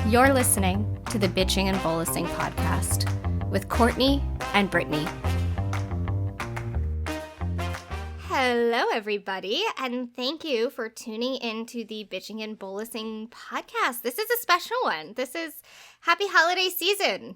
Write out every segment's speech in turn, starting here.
You're listening to the Bitching and Bolusing podcast with Courtney and Brittany. Hello, everybody, and thank you for tuning into the Bitching and Bolusing podcast. This is a special one. This is happy holiday season.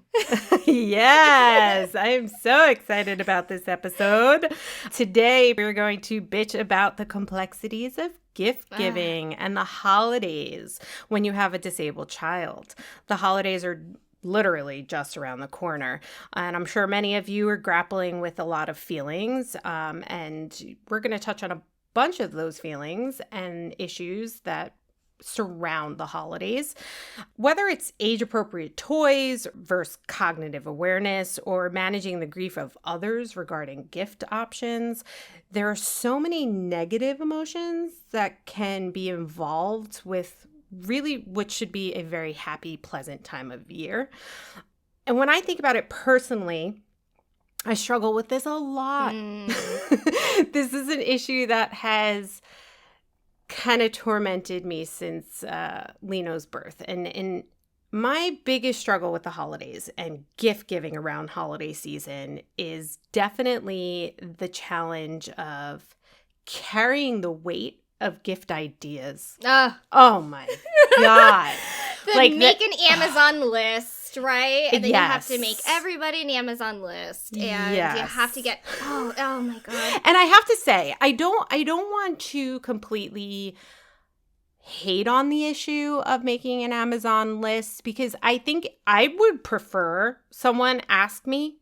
Yes, I am so excited about this episode. Today, we're going to bitch about the complexities of gift giving and the holidays when you have a disabled child. The holidays are literally just around the corner. And I'm sure many of you are grappling with a lot of feelings. And we're going to touch on a bunch of those feelings and issues that surround the holidays. Whether it's age-appropriate toys versus cognitive awareness or managing the grief of others regarding gift options, there are so many negative emotions that can be involved with really what should be a very happy, pleasant time of year. And when I think about it personally, I struggle with this a lot. This is an issue that has kind of tormented me since Lino's birth. And my biggest struggle with the holidays and gift giving around holiday season is definitely the challenge of carrying the weight of gift ideas. Oh my God. Make an Amazon list, right? And then you have to make everybody an Amazon list. And you have to get, oh my God. And I have to say, I don't want to completely hate on the issue of making an Amazon list, because I think I would prefer someone ask me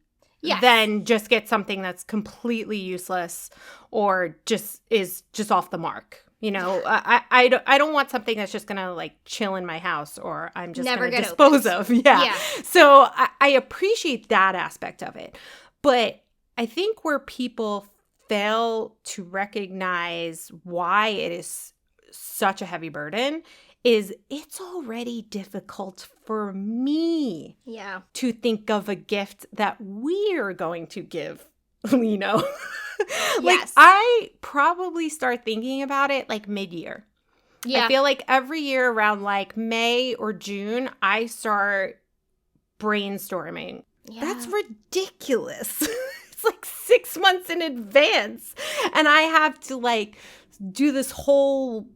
than just get something that's completely useless or just off the mark. You know, I don't want something that's just going to like chill in my house or I'm just going to dispose of. Yeah. So I appreciate that aspect of it. But I think where people fail to recognize why it is such a heavy burden is it's already difficult for me to think of a gift that we're going to give Lino. I probably start thinking about it like mid-year. I feel like every year around like May or June, I start brainstorming. That's ridiculous. It's like 6 months in advance. And I have to like do this whole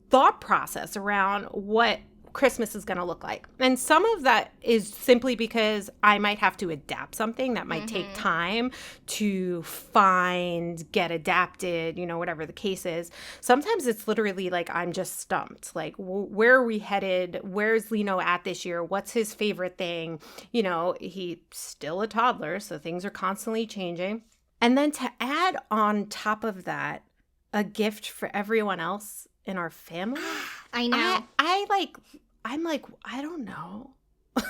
thought process around what Christmas is going to look like. And some of that is simply because I might have to adapt something that might take time to find, get adapted, you know, whatever the case is. Sometimes it's literally like I'm just stumped. Like, where are we headed? Where's Lino at this year? What's his favorite thing? You know, he's still a toddler, so things are constantly changing. And then to add on top of that, a gift for everyone else in our family. I know. I'm like, I don't know. And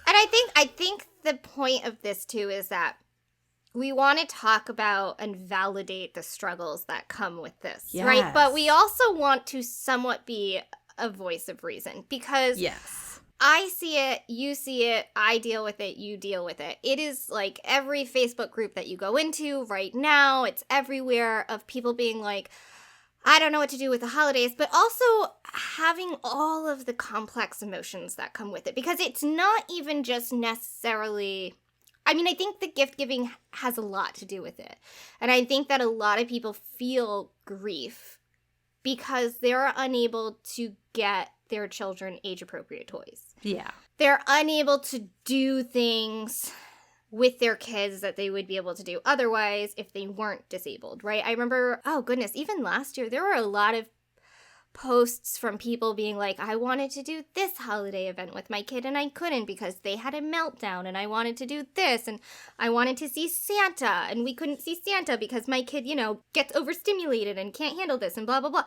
I think the point of this too is that we want to talk about and validate the struggles that come with this, right? But we also want to somewhat be a voice of reason because I see it, you see it, I deal with it, you deal with it. It is like every Facebook group that you go into right now, it's everywhere of people being like, I don't know what to do with the holidays, but also having all of the complex emotions that come with it. Because it's not even just necessarily, I mean, I think the gift giving has a lot to do with it. And I think that a lot of people feel grief because they're unable to get their children age-appropriate toys. Yeah. They're unable to do things with their kids that they would be able to do otherwise if they weren't disabled, right? I remember, oh goodness, even last year, there were a lot of posts from people being like, I wanted to do this holiday event with my kid and I couldn't because they had a meltdown, and I wanted to do this and I wanted to see Santa and we couldn't see Santa because my kid, you know, gets overstimulated and can't handle this and blah, blah, blah.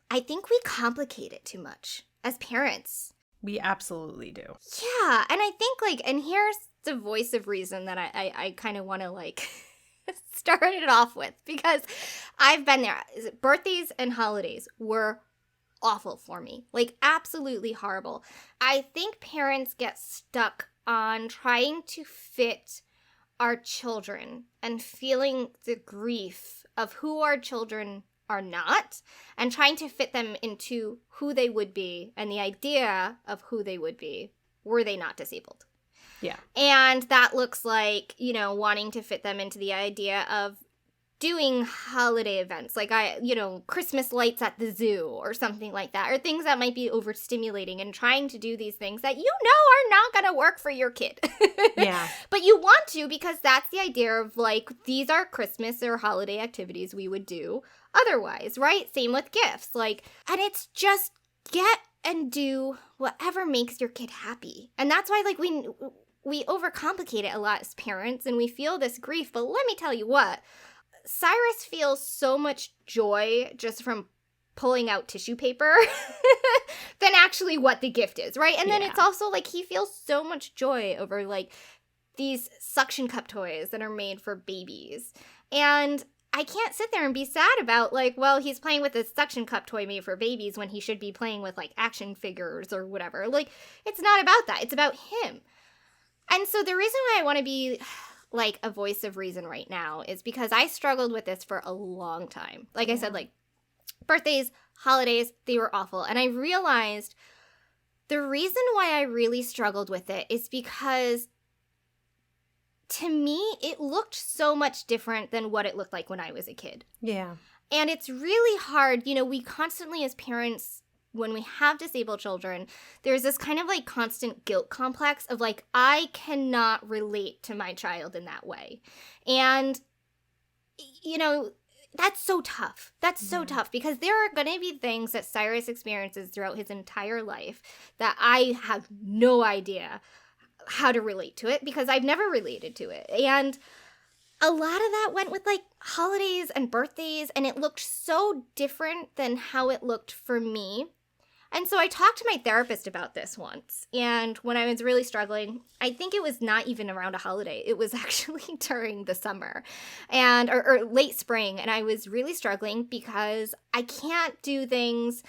I think we complicate it too much as parents. We absolutely do. Yeah, and I think like, and here's the voice of reason that I kind of want to like start it off with, because I've been there. Birthdays and holidays were awful for me, like absolutely horrible. I think parents get stuck on trying to fit our children and feeling the grief of who our children are not, and trying to fit them into who they would be and the idea of who they would be were they not disabled. Yeah. And that looks like, you know, wanting to fit them into the idea of doing holiday events, like Christmas lights at the zoo or something like that, or things that might be overstimulating, and trying to do these things that are not going to work for your kid. Yeah. But you want to, because that's the idea of like, these are Christmas or holiday activities we would do otherwise, right? Same with gifts. Like, and it's just get and do whatever makes your kid happy. And that's why like we overcomplicate it a lot as parents, and we feel this grief. But let me tell you what, Cyrus feels so much joy just from pulling out tissue paper than actually what the gift is, right? And then it's also like he feels so much joy over like these suction cup toys that are made for babies. And I can't sit there and be sad about like, well, he's playing with a suction cup toy made for babies when he should be playing with like action figures or whatever. Like, it's not about that. It's about him. And so the reason why I want to be like a voice of reason right now is because I struggled with this for a long time. Like I said, like birthdays, holidays, they were awful. And I realized the reason why I really struggled with it is because to me, it looked so much different than what it looked like when I was a kid. Yeah. And it's really hard. You know, we constantly as parents, when we have disabled children, there's this kind of like constant guilt complex of like, I cannot relate to my child in that way. And, you know, that's so tough. That's so tough because there are going to be things that Cyrus experiences throughout his entire life that I have no idea how to relate to it because I've never related to it. And a lot of that went with like holidays and birthdays, and it looked so different than how it looked for me. And so I talked to my therapist about this once, and when I was really struggling, I think it was not even around a holiday. It was actually during the summer and or late spring, and I was really struggling because I can't do things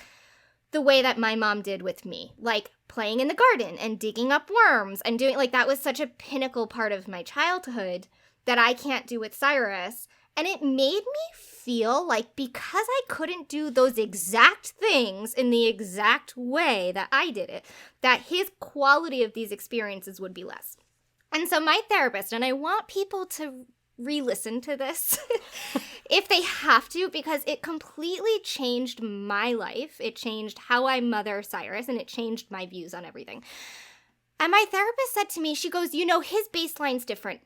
the way that my mom did with me, like playing in the garden and digging up worms and doing like that was such a pinnacle part of my childhood that I can't do with Cyrus. And it made me feel like because I couldn't do those exact things in the exact way that I did it, that his quality of these experiences would be less. And so my therapist, and I want people to re-listen to this if they have to, because it completely changed my life. It changed how I mother Cyrus, and it changed my views on everything. And my therapist said to me, she goes, you know, his baseline's different.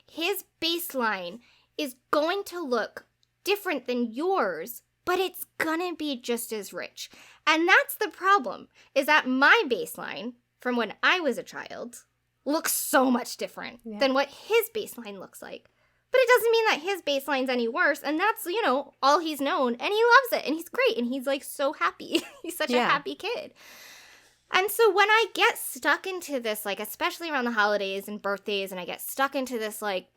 His baseline is going to look different than yours, but it's gonna be just as rich. And that's the problem, is that my baseline from when I was a child looks so much different than what his baseline looks like. But it doesn't mean that his baseline's any worse, and that's, you know, all he's known, and he loves it, and he's great, and he's like so happy. He's such a happy kid. And so when I get stuck into this, like, especially around the holidays and birthdays, and I get stuck into this, like,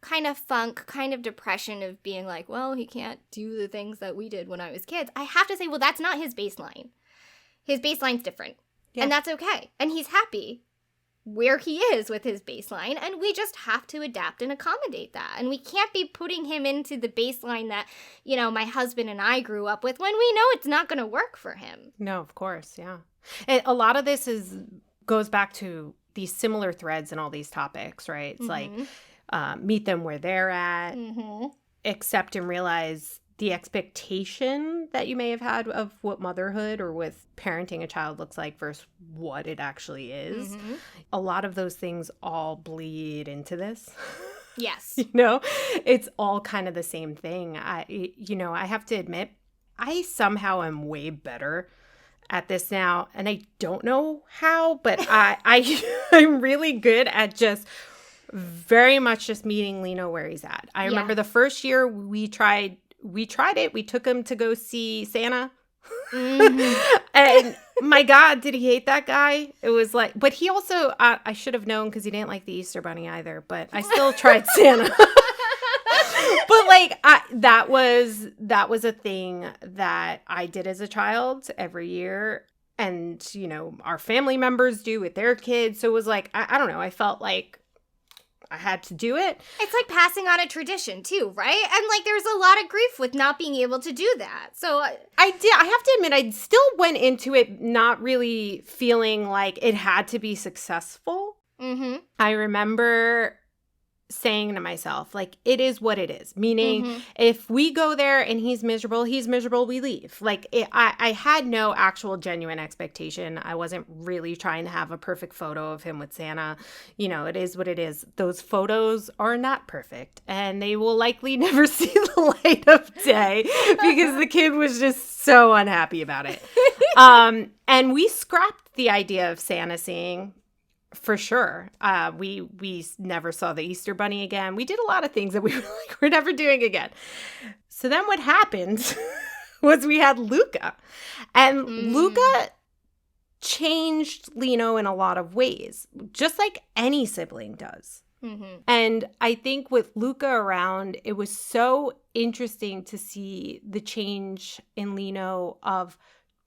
kind of funk, kind of depression of being like, well, he can't do the things that we did when I was kids, I have to say, well, that's not his baseline. His baseline's different. Yeah. And that's okay. And he's happy where he is with his baseline, and we just have to adapt and accommodate that. And we can't be putting him into the baseline that, you know, my husband and I grew up with when we know it's not going to work for him. No, of course, yeah. And a lot of this goes back to these similar threads in all these topics, right? It's like meet them where they're at, accept and realize the expectation that you may have had of what motherhood or with parenting a child looks like versus what it actually is. A lot of those things all bleed into this. Yes. You know, it's all kind of the same thing. I have to admit, I somehow am way better at this now, and I don't know how, but I'm really good at just very much just meeting Lino where he's at. I remember the first year we tried it. We took him to go see Santa. And my God, did he hate that guy? It was like, but he also, I should have known because he didn't like the Easter Bunny either, but I still tried Santa. But like, that was a thing that I did as a child every year. And, you know, our family members do with their kids. So it was like, I don't know. I felt like I had to do it. It's like passing on a tradition too, right? And like there's a lot of grief with not being able to do that. So I have to admit, I still went into it not really feeling like it had to be successful. Mm-hmm. I remember saying to myself, like, it is what it is. Meaning, if we go there and he's miserable, we leave. Like, I had no actual genuine expectation. I wasn't really trying to have a perfect photo of him with Santa. You know, it is what it is. Those photos are not perfect, and they will likely never see the light of day because the kid was just so unhappy about it. And we scrapped the idea of Santa seeing. For sure. We never saw the Easter Bunny again. We did a lot of things that we were like, we're never doing again. So then what happened was we had Luca. And Luca changed Lino in a lot of ways, just like any sibling does. Mm-hmm. And I think with Luca around, it was so interesting to see the change in Lino of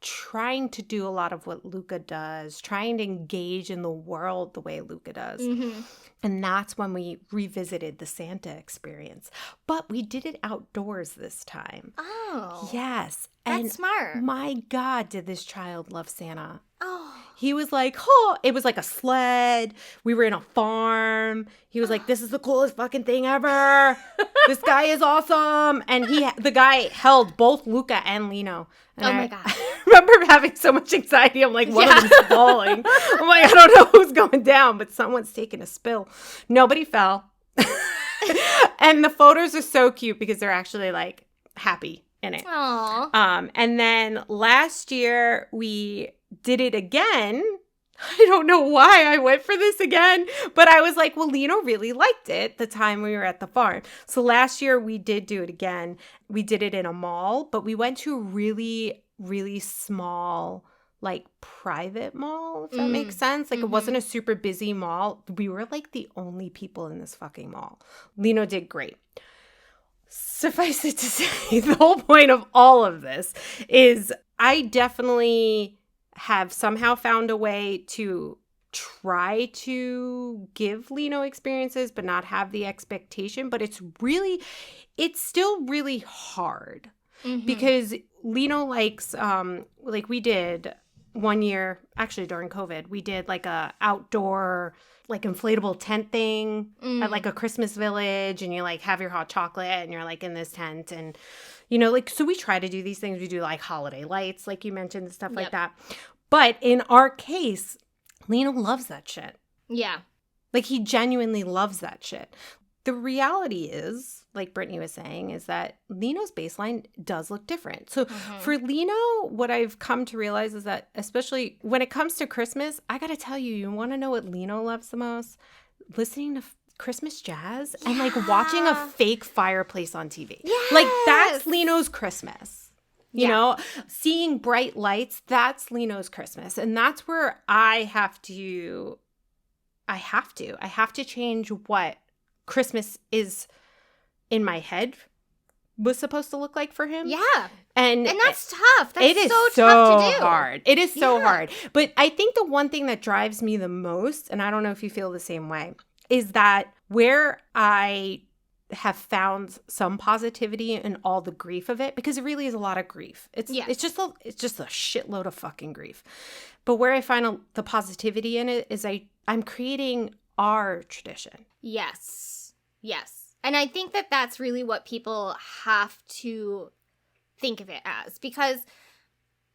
trying to do a lot of what Luca does, trying to engage in the world the way Luca does. Mm-hmm. And that's when we revisited the Santa experience. But we did it outdoors this time. Oh. Yes. That's and smart. My God, did this child love Santa. Oh. He was like, oh, it was like a sled. We were in a farm. He was like, this is the coolest fucking thing ever. This guy is awesome. And the guy held both Luca and Lino. And my God. I remember having so much anxiety. I'm like, one of them's falling. I'm like, I don't know who's going down, but someone's taking a spill. Nobody fell. And the photos are so cute because they're actually like happy in it. Aww. And then last year we did it again. I don't know why I went for this again, but I was like, well, Lino really liked it the time we were at the farm. So last year we did do it again. We did it in a mall, but we went to a really, really small, like private mall, if that makes sense. Like it wasn't a super busy mall. We were like the only people in this fucking mall. Lino did great. Suffice it to say, the whole point of all of this is I definitely have somehow found a way to try to give Lino experiences, but not have the expectation. But it's still really hard because Lino likes, like we did one year, actually during COVID, we did like a outdoor, like inflatable tent thing at like a Christmas village, and you like have your hot chocolate and you're like in this tent, and you know, like, so we try to do these things. We do like holiday lights, like you mentioned, and stuff like that. But in our case, Lino loves that shit. Yeah. Like he genuinely loves that shit. The reality is, like Brittany was saying, is that Lino's baseline does look different. So for Lino, what I've come to realize is that, especially when it comes to Christmas, I got to tell you, you want to know what Lino loves the most? Listening to Christmas jazz and like watching a fake fireplace on TV. Yes. Like that's Lino's Christmas. You know, seeing bright lights, that's Lino's Christmas. And that's where I have to change what Christmas is in my head was supposed to look like for him. Yeah. And that's tough. That's it is so tough to do. Hard. It is so hard. But I think the one thing that drives me the most, and I don't know if you feel the same way, is that where I have found some positivity in all the grief of it, because it really is a lot of grief. It's just a shitload of fucking grief. But where I find the positivity in it is I'm creating our tradition. Yes. And I think that that's really what people have to think of it as, because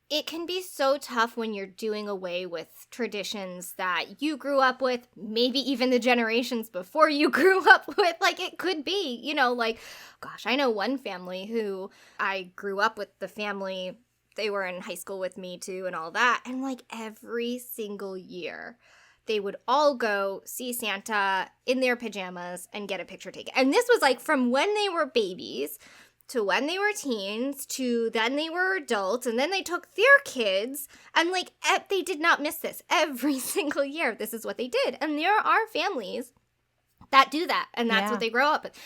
it can be so tough when you're doing away with traditions that you grew up with, maybe even the generations before you grew up with. Like, it could be, you know, like, gosh, I know one family who I grew up with the family. They were in high school with me too and all that. And like every single year, they would all go see Santa in their pajamas and get a picture taken. And this was like from when they were babies to when they were teens, to then they were adults, and then they took their kids, and like they did not miss this every single year. This is what they did. And there are families that do that, and that's what they grow up with.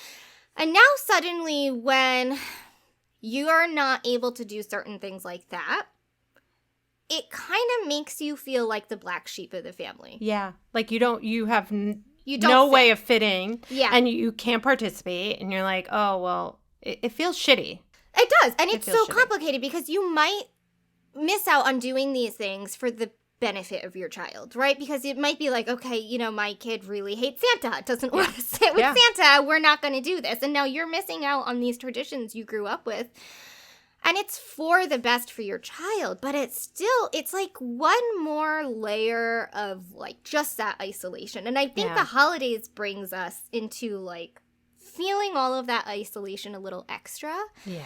And now suddenly when you are not able to do certain things like that, it kind of makes you feel like the black sheep of the family. Yeah. Like you no way of fitting. Yeah. And you can't participate. And you're like, oh, well, it feels shitty. It does. And it's so complicated because you might miss out on doing these things for the benefit of your child, right? Because it might be like, okay, you know, my kid really hates Santa, doesn't want to sit with Santa, we're not going to do this. And now you're missing out on these traditions you grew up with. And it's for the best for your child, but it's like one more layer of like just that isolation. And I think the holidays brings us into like feeling all of that isolation a little extra. Yeah.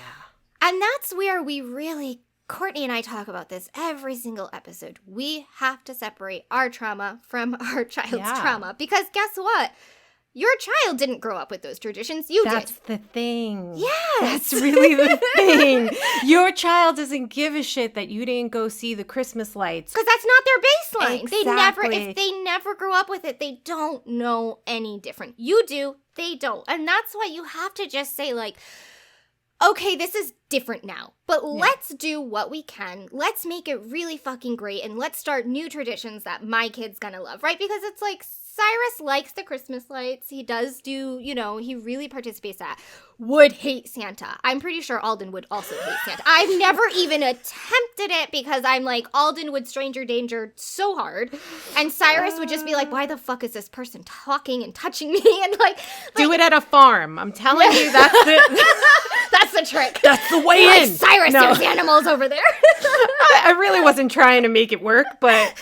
And that's where we really, Courtney and I talk about this every single episode. We have to separate our trauma from our child's trauma. Because guess what? Your child didn't grow up with those traditions. That's the thing. Yes. That's really the thing. Your child doesn't give a shit that you didn't go see the Christmas lights. Because that's not their baseline. Exactly. If they never grew up with it, they don't know any different. You do, they don't. And that's why you have to just say like, okay, this is different now, but let's do what we can. Let's make it really fucking great, and let's start new traditions that my kid's gonna love, right? Because it's like, Cyrus likes the Christmas lights. He does do, you know, he really participates in that. Would hate Santa. I'm pretty sure Alden would also hate Santa. I've never even attempted it because I'm like, Alden would stranger danger so hard. And Cyrus would just be like, why the fuck is this person talking and touching me? And like do it at a farm. I'm telling you, that's it. That's the trick. That's the way in. Cyrus, there's animals over there. I really wasn't trying to make it work, but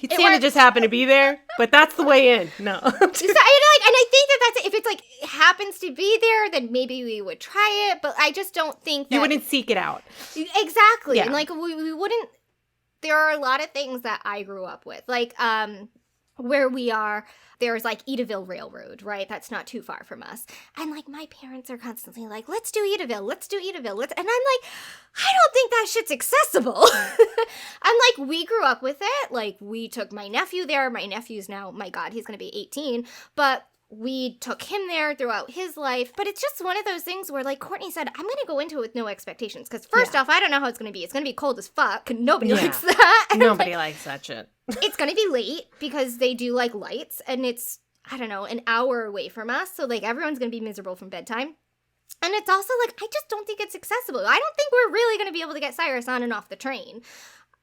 Santa just happened to be there, but that's the way in. No. And I think that's it. If it's like happens to be there, then maybe we would try it. But I just don't think that you wouldn't seek it out. Exactly. Yeah. And like we wouldn't. There are a lot of things that I grew up with, like where we are. There's like Edaville Railroad, right? That's not too far from us. And like my parents are constantly like, let's do Edaville. And I'm like, I don't think that shit's accessible. I'm like, we grew up with it. Like we took my nephew there. My nephew's now, my God, he's going to be 18. But we took him there throughout his life. But it's just one of those things where, like Courtney said, I'm going to go into it with no expectations. Because first off, I don't know how it's going to be. It's going to be cold as fuck. Nobody likes that. Nobody likes that shit. It's going to be late because they do like lights. And it's, I don't know, an hour away from us. So like everyone's going to be miserable from bedtime. And it's also like, I just don't think it's accessible. I don't think we're really going to be able to get Cyrus on and off the train.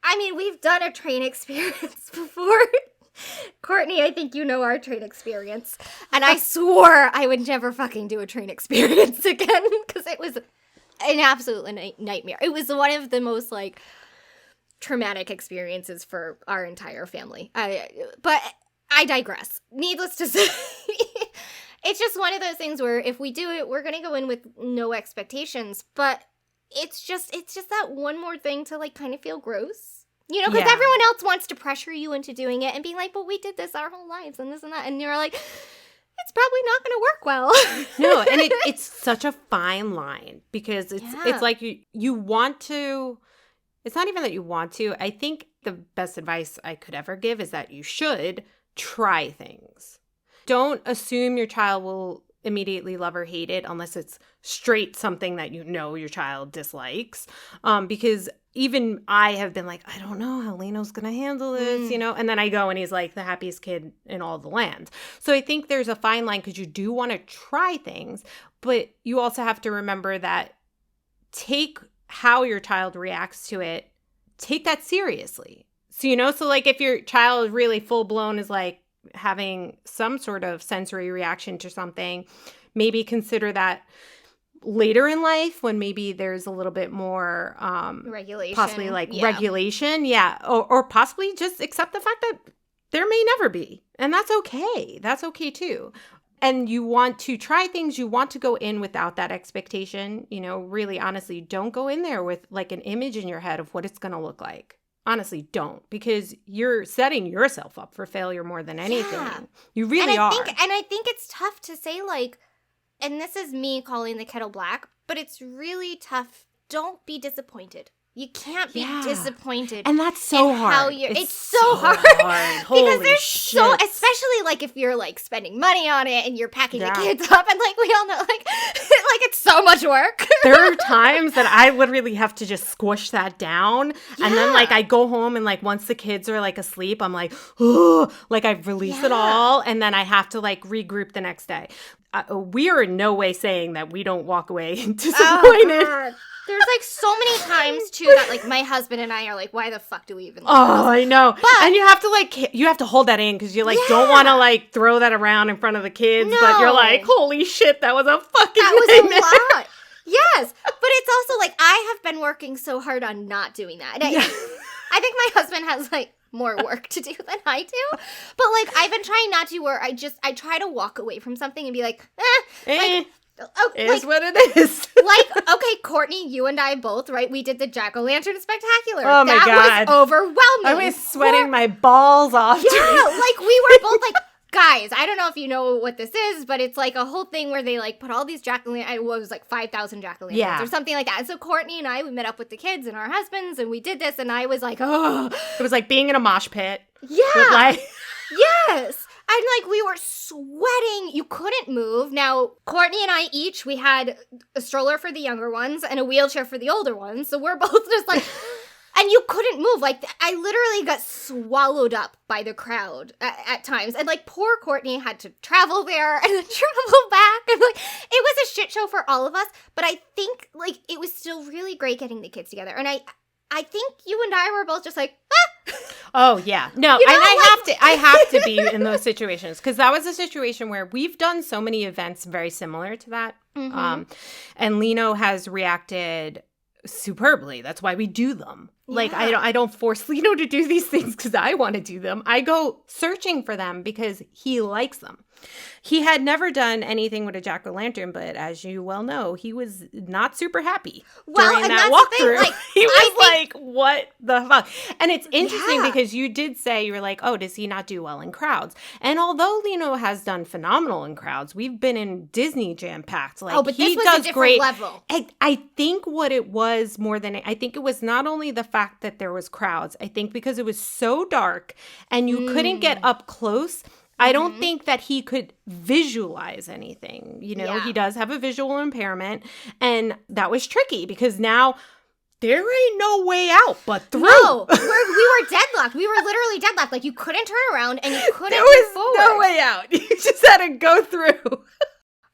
I mean, we've done a train experience before. Courtney, I think you know our train experience. And I swore I would never fucking do a train experience again because it was an absolute nightmare. It was one of the most like traumatic experiences for our entire family. But I digress. Needless to say, it's just one of those things where if we do it, we're going to go in with no expectations. But it's just that one more thing to like kind of feel gross. You know, because everyone else wants to pressure you into doing it and being like, but we did this our whole lives and this and that. And you're like, it's probably not going to work well. No, and it's such a fine line because it's like you want to, it's not even that you want to. I think the best advice I could ever give is that you should try things. Don't assume your child will immediately love or hate it unless it's straight something that you know your child dislikes. Because even I have been like, I don't know how Leno's going to handle this, you know? And then I go and he's like the happiest kid in all the land. So I think there's a fine line because you do want to try things, but you also have to remember that take how your child reacts to it, take that seriously. So, you know, so like if your child really full blown is like having some sort of sensory reaction to something, maybe consider that later in life when maybe there's a little bit more regulation, possibly like regulation, or possibly just accept the fact that there may never be, and that's okay too. And you want to try things, you want to go in without that expectation, you know, really honestly, don't go in there with like an image in your head of what it's going to look like. Honestly, don't, because you're setting yourself up for failure more than anything. You really are. And I think it's tough to say, like, and this is me calling the kettle black, but it's really tough. Don't be disappointed. You can't be disappointed. And that's so hard. It's so hard. Because there's so, especially like if you're like spending money on it and you're packing the kids up, and like we all know, like it's so much work. There are times that I literally have to just squish that down. And then like I go home and like once the kids are like asleep, I'm like, oh, like I release it all. And then I have to like regroup the next day. We are in no way saying that we don't walk away disappointed. Oh, there's like so many times too that like my husband and I are like, why the fuck do we even leave this? I know. But, and you have to like, you have to hold that in because you like don't want to like throw that around in front of the kids. No. But you're like, holy shit, that was a fucking nightmare. Was a lot. Yes. But it's also like, I have been working so hard on not doing that. And I think my husband has like more work to do than I do. But like, I've been trying not to, where I try to walk away from something and be like, like, is what it is. Like, okay, Courtney, you and I both, right? We did the Jack-o'-lantern spectacular. Oh my God. That was overwhelming. I was sweating my balls off. Yeah, like we were both like, guys, I don't know if you know what this is, but it's like a whole thing where they like put all these jack-o'-lanterns, it was like 5,000 jack-o'-lanterns or something like that. And so Courtney and I, we met up with the kids and our husbands and we did this, and I was like, oh. It was like being in a mosh pit. Yeah. Yes. And, like, we were sweating. You couldn't move. Now, Courtney and I each, we had a stroller for the younger ones and a wheelchair for the older ones. So we're both just like, and you couldn't move. Like, I literally got swallowed up by the crowd at times. And, like, poor Courtney had to travel there and then travel back. And, like, it was a shit show for all of us. But I think, like, it was still really great getting the kids together. And I think you and I were both just like, ah. Oh, yeah. No, you know, and I have to be in those situations, because that was a situation where we've done so many events very similar to that. Mm-hmm. And Lino has reacted superbly. That's why we do them. Yeah. Like, I don't force Lino to do these things because I want to do them. I go searching for them because he likes them. He had never done anything with a jack-o'-lantern, but as you well know, he was not super happy during that walkthrough. Like, he was like, what the fuck? And it's interesting because you did say, you were like, oh, does he not do well in crowds? And although Lino has done phenomenal in crowds, we've been in Disney jam-packed. Like, but this was a different level. I think what it was more than, I think it was not only the fact that there was crowds, I think because it was so dark and you couldn't get up close, I don't think that he could visualize anything. You know, he does have a visual impairment, and that was tricky because now there ain't no way out but through. No, we were deadlocked. We were literally deadlocked. Like, you couldn't turn around and you couldn't move forward. There was no way out. You just had to go through.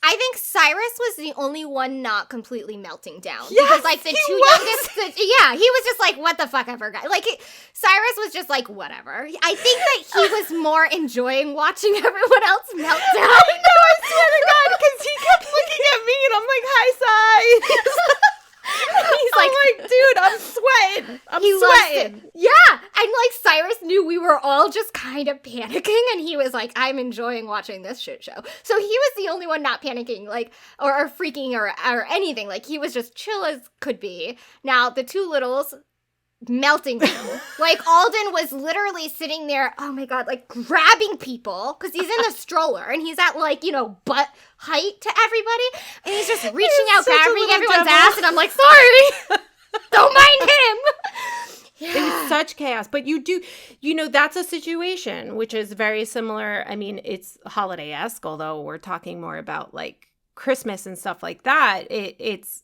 I think Cyrus was the only one not completely melting down. Yes, because, like, the two youngest, he was just like, what the fuck ever, guy. Like, Cyrus was just like, whatever. I think that he was more enjoying watching everyone else melt down. I know, I swear to God, because he kept looking at me, and I'm like, hi, Cy. He's like, dude, I'm sweating. I'm sweating. Yeah. And like Cyrus knew we were all just kind of panicking, and he was like, I'm enjoying watching this shit show. So he was the only one not panicking, like, or freaking or anything. Like, he was just chill as could be. Now, the two littles melting down. Like, Alden was literally sitting there, oh my God, like grabbing people because he's in the stroller and he's at like, you know, butt height to everybody, and he's just reaching out, grabbing everyone's ass, and I'm like, sorry, don't mind him. It was such chaos. But you know, that's a situation which is very similar. I mean, it's holiday-esque, although we're talking more about like Christmas and stuff like that. It's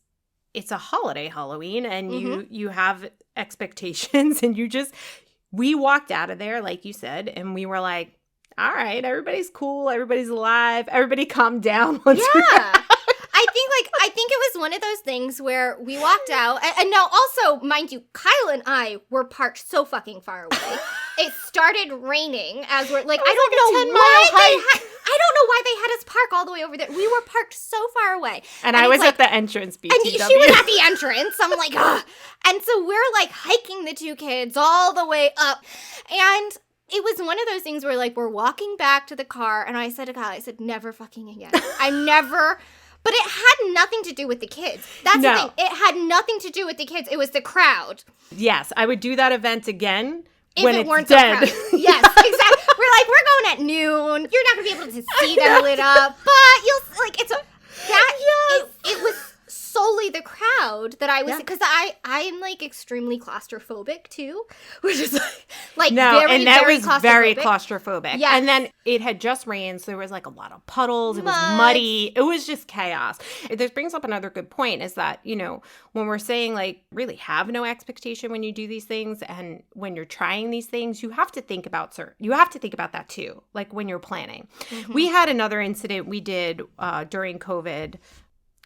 a holiday Halloween, and you have expectations, and we walked out of there, like you said, and we were like, all right, everybody's cool, everybody's alive, everybody calm down. I think it was one of those things where we walked out, and now also, mind you, Kyle and I were parked so fucking far away. It started raining as we're like, I don't know why they had us park all the way over there. We were parked so far away. And I was like, at the entrance, BTW. And she was at the entrance. I'm like, ugh. And so we're like hiking the two kids all the way up. And it was one of those things where like we're walking back to the car, and I said to Kyle, I said, never fucking again. But it had nothing to do with the kids. That's the thing. It had nothing to do with the kids. It was the crowd. Yes, I would do that event again if when it it's weren't dead. Yes, exactly. We're going at noon. You're not going to be able to see them lit up. But you'll, like, it was so solely the crowd that I was, because I'm like extremely claustrophobic too, which is like and that very was very claustrophobic. Yes. And then it had just rained, so there was like a lot of puddles. It was muddy. It was just chaos. This brings up another good point is that, you know, when we're saying like really have no expectation when you do these things, and when you're trying these things, you have to think about that too, like when you're planning. Mm-hmm. We had another incident we did during COVID.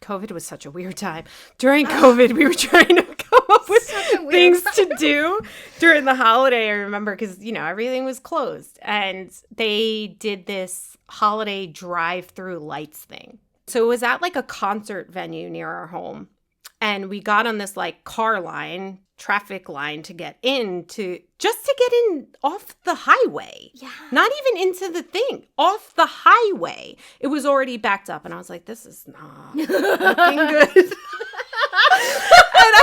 COVID was such a weird time. During COVID, we were trying to come up with things to do during the holiday, I remember, because, you know, everything was closed. And they did this holiday drive-through lights thing. So it was at like a concert venue near our home. And we got on this like traffic line to get in just to get in off the highway. Yeah. Not even into the thing, off the highway. It was already backed up. And I was like, this is not looking good. And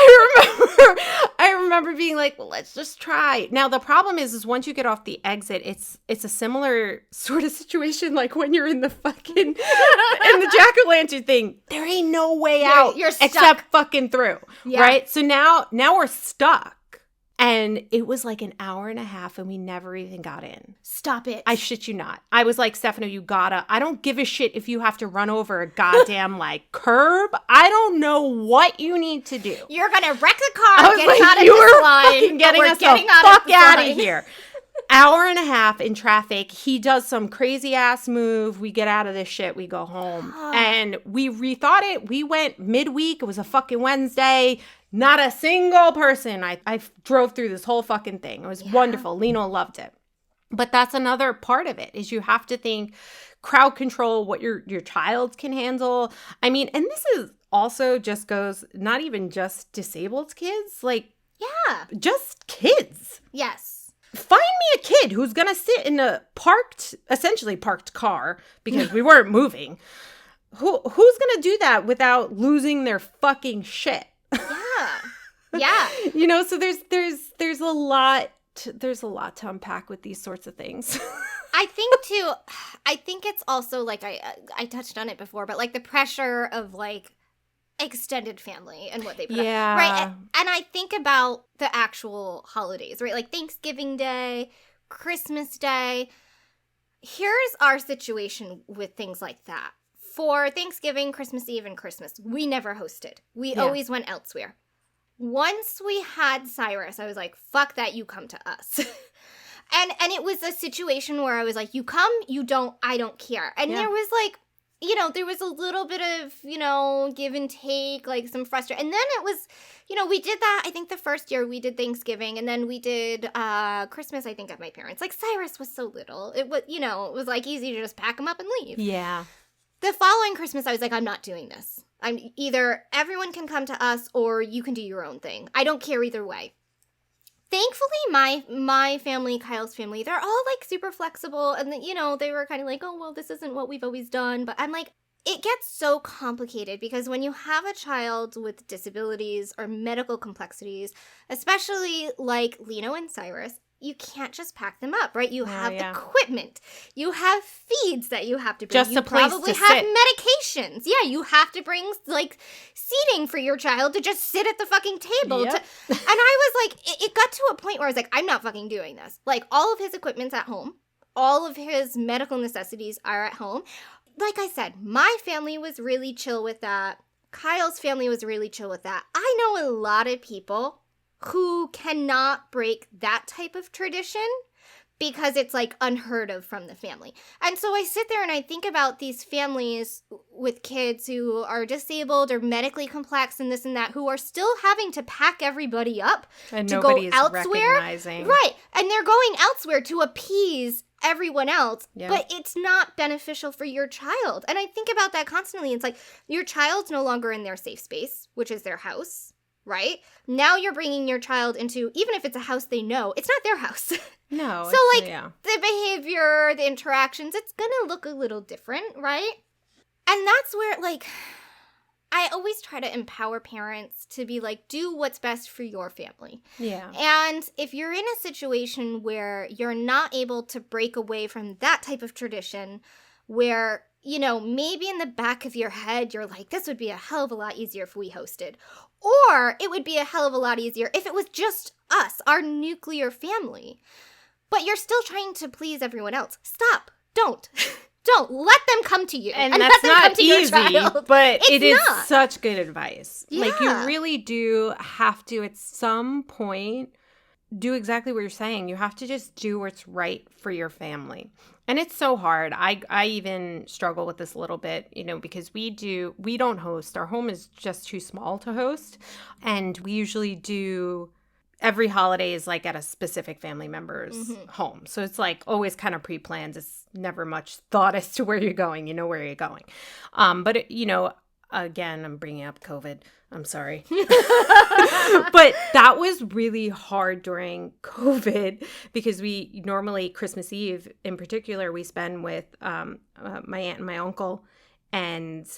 I remember being like, well, let's just try. Now, the problem is once you get off the exit, it's a similar sort of situation like when you're in the fucking, in the jack-o'-lantern thing. There ain't no way out. You're stuck. Except fucking through. Yeah. Right? So now we're stuck. And it was like an hour and a half and we never even got in. Stop it. I shit you not. I was like, Stefano, I don't give a shit if you have to run over a goddamn like curb. I don't know what you need to do. You're going to wreck the car, get out of this line. Getting us the fuck out of here. Hour and a half in traffic. He does some crazy ass move. We get out of this shit. We go home. And we rethought it. We went midweek. It was a fucking Wednesday. Not a single person. I drove through this whole fucking thing. It was wonderful. Lino loved it. But that's another part of it is you have to think crowd control, what your child can handle. I mean, and this is also just goes not even just disabled kids, like just kids. Yes. Find me a kid who's going to sit in a essentially parked car because we weren't moving. Who's going to do that without losing their fucking shit? Yeah. You know, so there's a lot to unpack with these sorts of things. I think it's also like I touched on it before, but like the pressure of like extended family and what they put up, right? And I think about the actual holidays, right? Like Thanksgiving Day, Christmas Day. Here's our situation with things like that. For Thanksgiving, Christmas Eve, and Christmas, we never hosted. We always went elsewhere. Once we had Cyrus, I was like, fuck that, you come to us. and it was a situation where I was like, you come, you don't, I don't care. And there was like, you know, there was a little bit of, you know, give and take, like some frustration. And then it was, you know, we did that, I think the first year we did Thanksgiving, and then we did Christmas, I think, at my parents'. Like, Cyrus was so little. It was, you know, it was like easy to just pack him up and leave. Yeah. The following Christmas, I was like, I'm not doing this. I'm either everyone can come to us or you can do your own thing. I don't care either way. Thankfully, my family, Kyle's family, they're all like super flexible. And, you know, they were kind of like, oh, well, this isn't what we've always done. But I'm like, it gets so complicated because when you have a child with disabilities or medical complexities, especially like Lino and Cyrus, you can't just pack them up, right? You have equipment. You have feeds that you have to bring. Just you a place probably to have sit. Medications. Yeah, you have to bring, like, seating for your child to just sit at the fucking table. Yep. And I was like, it got to a point where I was like, I'm not fucking doing this. Like, all of his equipment's at home. All of his medical necessities are at home. Like I said, my family was really chill with that. Kyle's family was really chill with that. I know a lot of people who cannot break that type of tradition because it's like unheard of from the family. And so I sit there and I think about these families with kids who are disabled or medically complex and this and that, who are still having to pack everybody up and to go elsewhere. Right. And they're going elsewhere to appease everyone else, but it's not beneficial for your child. And I think about that constantly. It's like your child's no longer in their safe space, which is their house. Right? Now you're bringing your child into, even if it's a house they know, it's not their house. No. So, like, the behavior, the interactions, it's going to look a little different, right? And that's where, like, I always try to empower parents to be like, do what's best for your family. Yeah. And if you're in a situation where you're not able to break away from that type of tradition, where you know, maybe in the back of your head, you're like, this would be a hell of a lot easier if we hosted. Or it would be a hell of a lot easier if it was just us, our nuclear family. But you're still trying to please everyone else. Stop. Don't. Don't let them come to you and let that's them not come to easy, your child. but it is not. such good advice. Yeah. Like, you really do have to, at some point, do exactly what you're saying. You have to just do what's right for your family. And it's so hard. I even struggle with this a little bit, you know, because we don't host. Our home is just too small to host. And we usually do every holiday is like at a specific family member's home. So it's like always kind of pre-planned. It's never much thought as to where you're going. You know where you're going. But, you know, again, I'm bringing up COVID. I'm sorry. But that was really hard during COVID because we normally, Christmas Eve in particular, we spend with my aunt and my uncle. And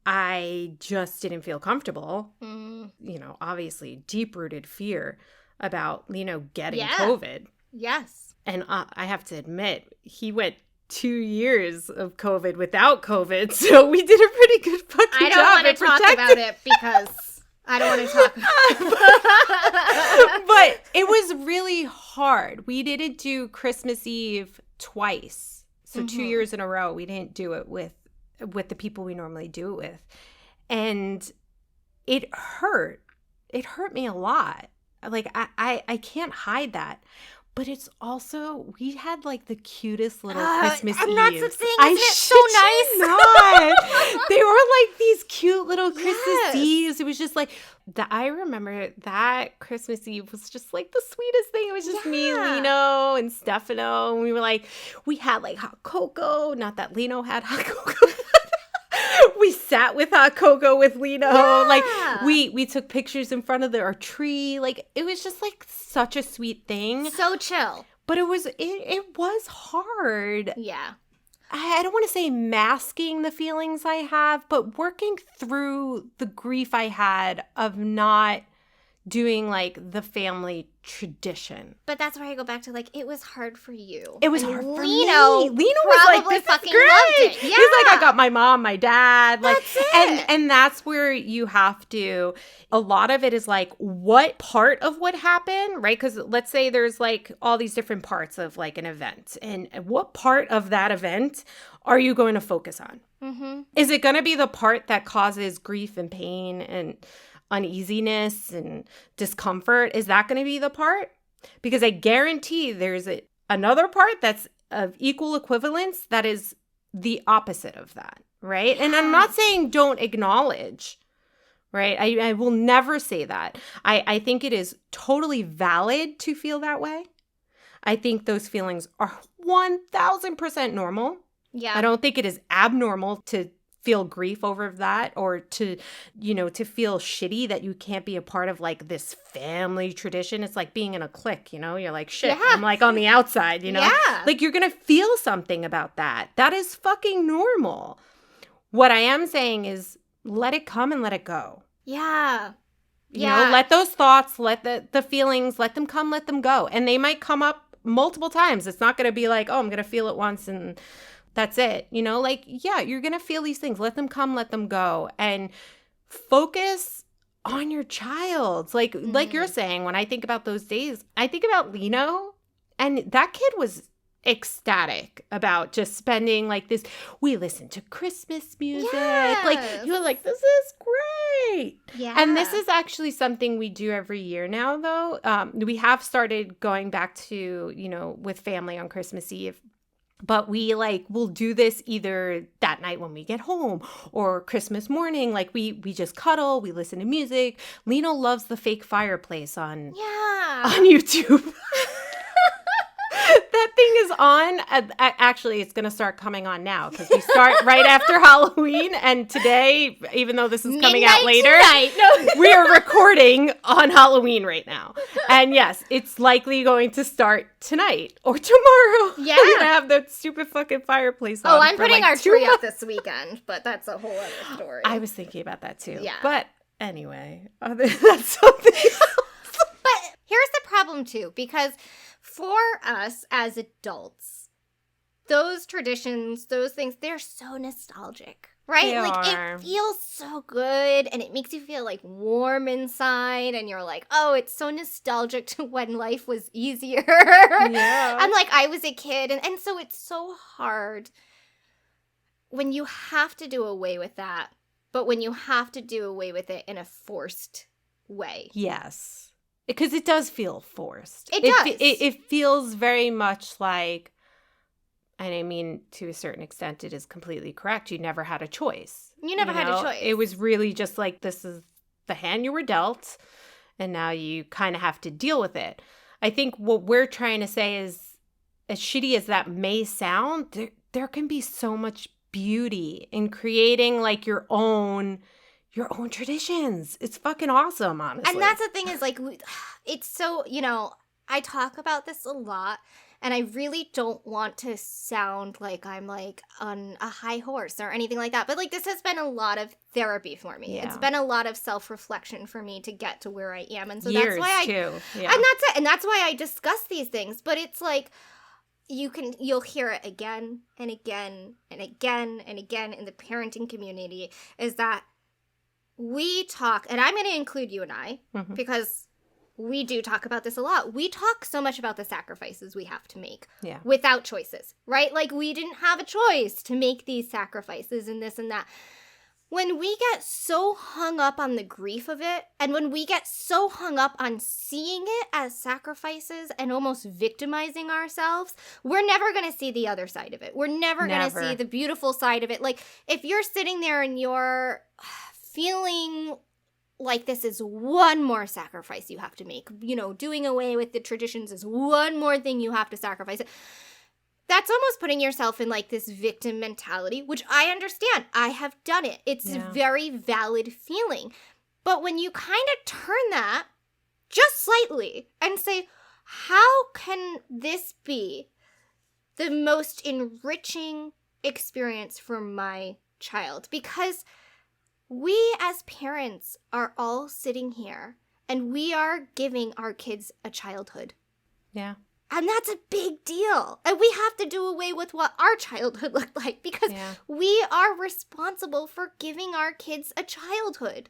I just didn't feel comfortable. You know, obviously deep-rooted fear about, you know, getting COVID. Yes. And I have to admit, he went 2 years of COVID without COVID, so we did a pretty good fucking job. I don't want to talk about it because I don't want to talk about it. But it was really hard. We didn't do Christmas Eve twice. So 2 years in a row, we didn't do it with the people we normally do it with. And it hurt. It hurt me a lot. Like, I can't hide that. But it's also, we had like the cutest little Christmas Eves. And that's the thing, isn't it so nice? They were like these cute little Christmas Eves. It was just like, I remember that Christmas Eve was just like the sweetest thing. It was just me, Lino, and Stefano. And we had like hot cocoa. Not that Lino had hot cocoa. We sat with hot cocoa with Lino. Yeah. Like, we took pictures in front of our tree. Like, it was just like such a sweet thing. So chill. But it was hard. Yeah. I don't want to say masking the feelings I have, but working through the grief I had of not doing like the family tradition. But that's where I go back to, like, it was hard for you. It was hard for me. Lino was like, this fucking is great. loved it. Yeah. He's like, I got my mom, my dad. Like, That's it. And that's where you have to, a lot of it is like, what part of what happened, right? Because let's say there's like all these different parts of like an event. And what part of that event are you going to focus on? Mm-hmm. Is it going to be the part that causes grief and pain and uneasiness and discomfort? Is that going to be the part? Because I guarantee there's another part that's of equal equivalence that is the opposite of that, right? And I'm not saying don't acknowledge, right? I will never say that. I think it is totally valid to feel that way. I think those feelings are 1,000% normal. Yeah. I don't think it is abnormal to feel grief over that, or to, you know, to feel shitty that you can't be a part of like this family tradition. It's like being in a clique, you know, you're like, shit, I'm like on the outside, you know, like you're going to feel something about that. That is fucking normal. What I am saying is let it come and let it go. Yeah. You know, let those thoughts, let the feelings, let them come, let them go. And they might come up multiple times. It's not going to be like, oh, I'm going to feel it once and that's it. You know, like, yeah, you're going to feel these things. Let them come, let them go. And focus on your child. Like you're saying, when I think about those days, I think about Lino, and that kid was ecstatic about just spending like this. We listened to Christmas music. Yes. Like, you were like, this is great. Yeah. And this is actually something we do every year now, though. We have started going back to, you know, with family on Christmas Eve. But we'll do this either that night when we get home or Christmas morning. Like, we just cuddle, we listen to music. Lino loves the fake fireplace on YouTube. That thing is on. Actually, it's going to start coming on now because we start right after Halloween. And today, even though this is coming out later, we are recording on Halloween right now. And yes, it's likely going to start tonight or tomorrow. Yeah. We're going to have the stupid fucking fireplace on. Oh, I'm putting our tree up up this weekend, but that's a whole other story. I was thinking about that too. Yeah. But anyway, that's something else. But here's the problem too, because for us as adults, those traditions, those things, they're so nostalgic, right? They like are. It feels so good and it makes you feel like warm inside and you're like, oh, it's so nostalgic to when life was easier. Yeah. And like I was a kid and so it's so hard when you have to do away with that, but when you have to do away with it in a forced way. Yes. Because it does feel forced. It does. It feels very much like, and I mean, to a certain extent, it is completely correct. You never had a choice. You never had a choice. It was really just like, this is the hand you were dealt, and now you kind of have to deal with it. I think what we're trying to say is, as shitty as that may sound, there can be so much beauty in creating like your own traditions. It's fucking awesome, honestly. And that's the thing is like, it's so, I talk about this a lot and I really don't want to sound like I'm like on a high horse or anything like that. But like, this has been a lot of therapy for me. Yeah. It's been a lot of self-reflection for me to get to where I am. And so Years, that's why too. Yeah. And that's it. And that's why I discuss these things. But it's like, you'll hear it again and again and again and again in the parenting community is that we talk, and I'm going to include you and I, because we do talk about this a lot. We talk so much about the sacrifices we have to make without choices, right? Like we didn't have a choice to make these sacrifices and this and that. When we get so hung up on the grief of it, and when we get so hung up on seeing it as sacrifices and almost victimizing ourselves, we're never going to see the other side of it. We're never going to see the beautiful side of it. Like, if you're sitting there and you're feeling like this is one more sacrifice you have to make, doing away with the traditions is one more thing you have to sacrifice. That's almost putting yourself in like this victim mentality, which I understand. I have done it. It's a very valid feeling. But when you kind of turn that just slightly and say, how can this be the most enriching experience for my child? Because we as parents are all sitting here and we are giving our kids a childhood. Yeah. And that's a big deal. And we have to do away with what our childhood looked like because we are responsible for giving our kids a childhood.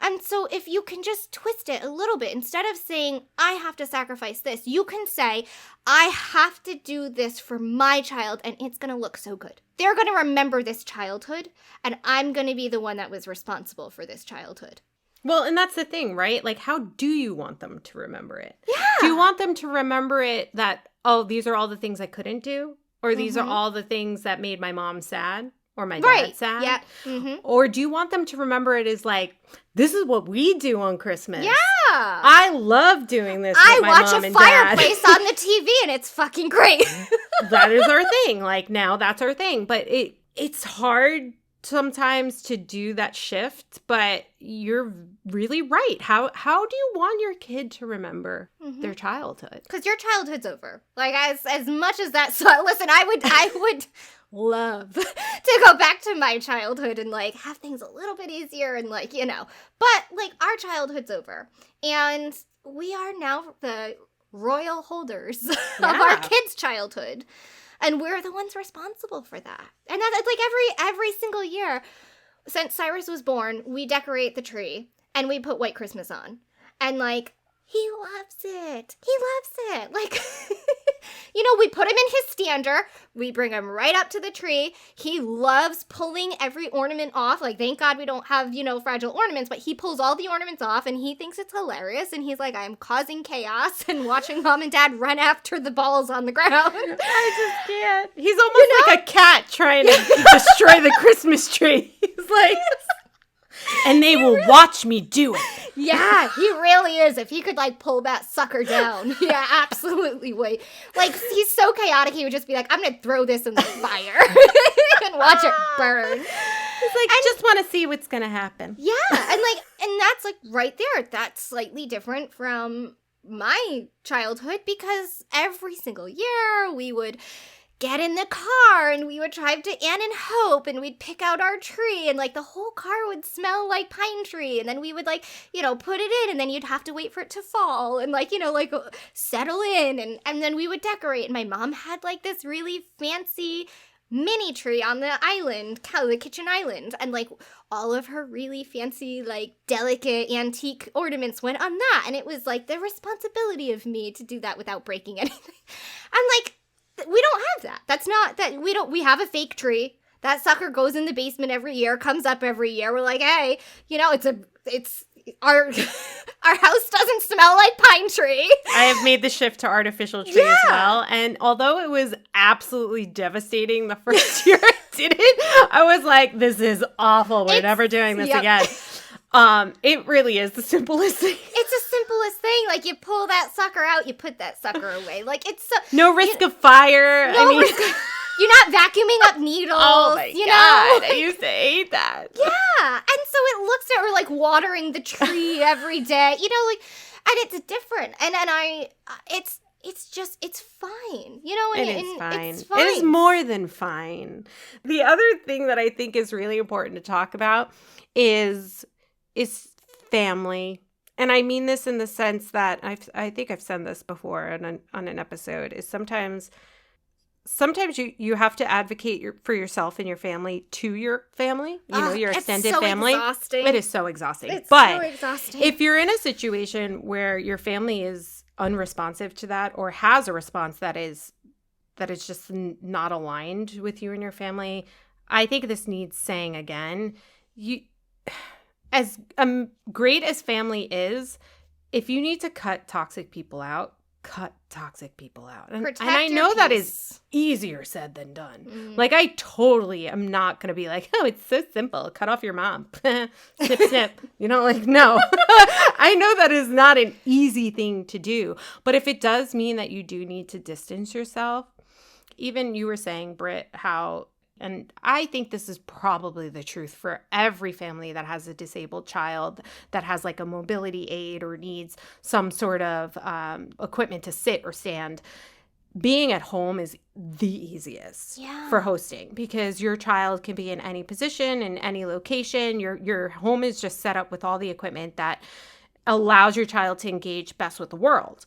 And so if you can just twist it a little bit, instead of saying, I have to sacrifice this, you can say, I have to do this for my child and it's going to look so good. They're going to remember this childhood and I'm going to be the one that was responsible for this childhood. Well, and that's the thing, right? Like, how do you want them to remember it? Yeah. Do you want them to remember it that, oh, these are all the things I couldn't do? Or these are all the things that made my mom sad? Or my dad sad? Yeah. Mm-hmm. Or do you want them to remember it as like, this is what we do on Christmas? Yeah. I love doing this with my mom and dad. I watch a fireplace on the TV and it's fucking great. That is our thing. Like, now that's our thing. But it's hard sometimes to do that shift, but you're really right. How do you want your kid to remember their childhood? Because your childhood's over. Like, as much as that, so listen, I would love to go back to my childhood and like have things a little bit easier and like, but like our childhood's over and we are now the royal holders of our kids' childhood. And we're the ones responsible for that. And that's like every single year since Cyrus was born, we decorate the tree and we put White Christmas on. And like, he loves it. He loves it. Like, we put him in his stander. We bring him right up to the tree. He loves pulling every ornament off. Like, thank God we don't have, fragile ornaments, but he pulls all the ornaments off and he thinks it's hilarious. And he's like, I'm causing chaos and watching mom and dad run after the balls on the ground. I just can't. He's almost like a cat trying to destroy the Christmas tree. He's like... And they will watch me do it. Yeah, he really is. If he could, like, pull that sucker down. Yeah, absolutely would. Like, he's so chaotic, he would just be like, I'm going to throw this in the fire and watch it burn. He's like, I just want to see what's going to happen. Yeah, and that's, like, right there. That's slightly different from my childhood because every single year we would get in the car and we would drive to Ann and Hope and we'd pick out our tree and like the whole car would smell like pine tree and then we would like, you know, put it in and then you'd have to wait for it to fall and like, you know, like settle in and then we would decorate. And my mom had like this really fancy mini tree on the island, the kitchen island, and like all of her really fancy, like delicate antique ornaments went on that. And it was like the responsibility of me to do that without breaking anything. And like, we don't have that. That's not that we have a fake tree. That sucker goes in the basement every year, comes up every year. We're like, hey, you know, it's our house doesn't smell like pine tree. I have made the shift to artificial tree as well. And although it was absolutely devastating the first year I did it, I was like, this is awful. We're never doing this again. It really is the simplest thing. It's the simplest thing. Like, you pull that sucker out, you put that sucker away. Like, it's so... No risk of fire. You're not vacuuming up needles. Oh, my God. I used to hate that. Yeah. And so it looks at her like watering the tree every day. You know, like, and it's different. And it's fine. You know, and it's fine. It's fine. It is more than fine. The other thing that I think is really important to talk about is family. And I mean this in the sense that I think I've said this before on an episode, is sometimes you have to advocate for yourself and your family to your family, you know, your extended family. Exhausting. It is so exhausting. It's so exhausting. If you're in a situation where your family is unresponsive to that or has a response that is just not aligned with you and your family, I think this needs saying again. As great as family is, if you need to cut toxic people out, cut toxic people out. And I know that is easier said than done. Mm. Like, I totally am not going to be like, oh, it's so simple. Cut off your mom. Snip, snip. You know, like, no. I know that is not an easy thing to do. But if it does mean that you do need to distance yourself, even you were saying, Britt, how... And I think this is probably the truth for every family that has a disabled child that has like a mobility aid or needs some sort of equipment to sit or stand. Being at home is the easiest for hosting because your child can be in any position, in any location. Your home is just set up with all the equipment that allows your child to engage best with the world.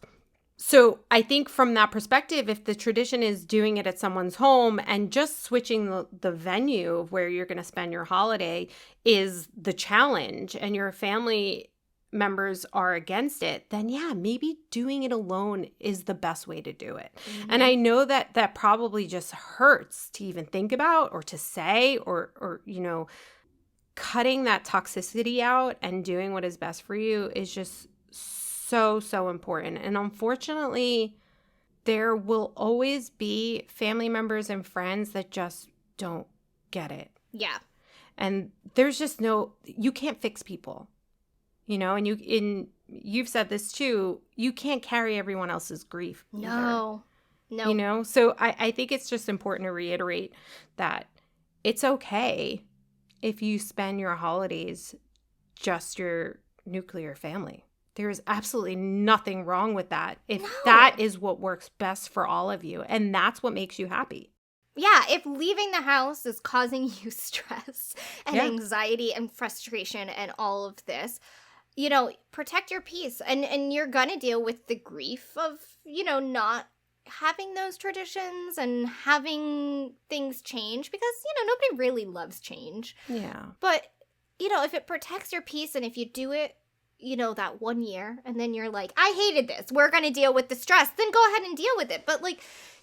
So I think from that perspective, if the tradition is doing it at someone's home and just switching the venue of where you're going to spend your holiday is the challenge and your family members are against it, then yeah, maybe doing it alone is the best way to do it. Mm-hmm. And I know that probably just hurts to even think about or to say or you know, cutting that toxicity out and doing what is best for you is just so important. And unfortunately, there will always be family members and friends that just don't get it. Yeah. And there's just you can't fix people. You know, and you've said this too, you can't carry everyone else's grief either. No. You know, so I think it's just important to reiterate that it's okay if you spend your holidays just your nuclear family. There is absolutely nothing wrong with that if that is what works best for all of you. And that's what makes you happy. Yeah, if leaving the house is causing you stress and anxiety and frustration and all of this, you know, protect your peace. And you're going to deal with the grief of, you know, not having those traditions and having things change because, you know, nobody really loves change. Yeah. But, you know, if it protects your peace and if you do it, you know, that 1 year, and then you're like, I hated this, we're going to deal with the stress, then go ahead and deal with it. But, like,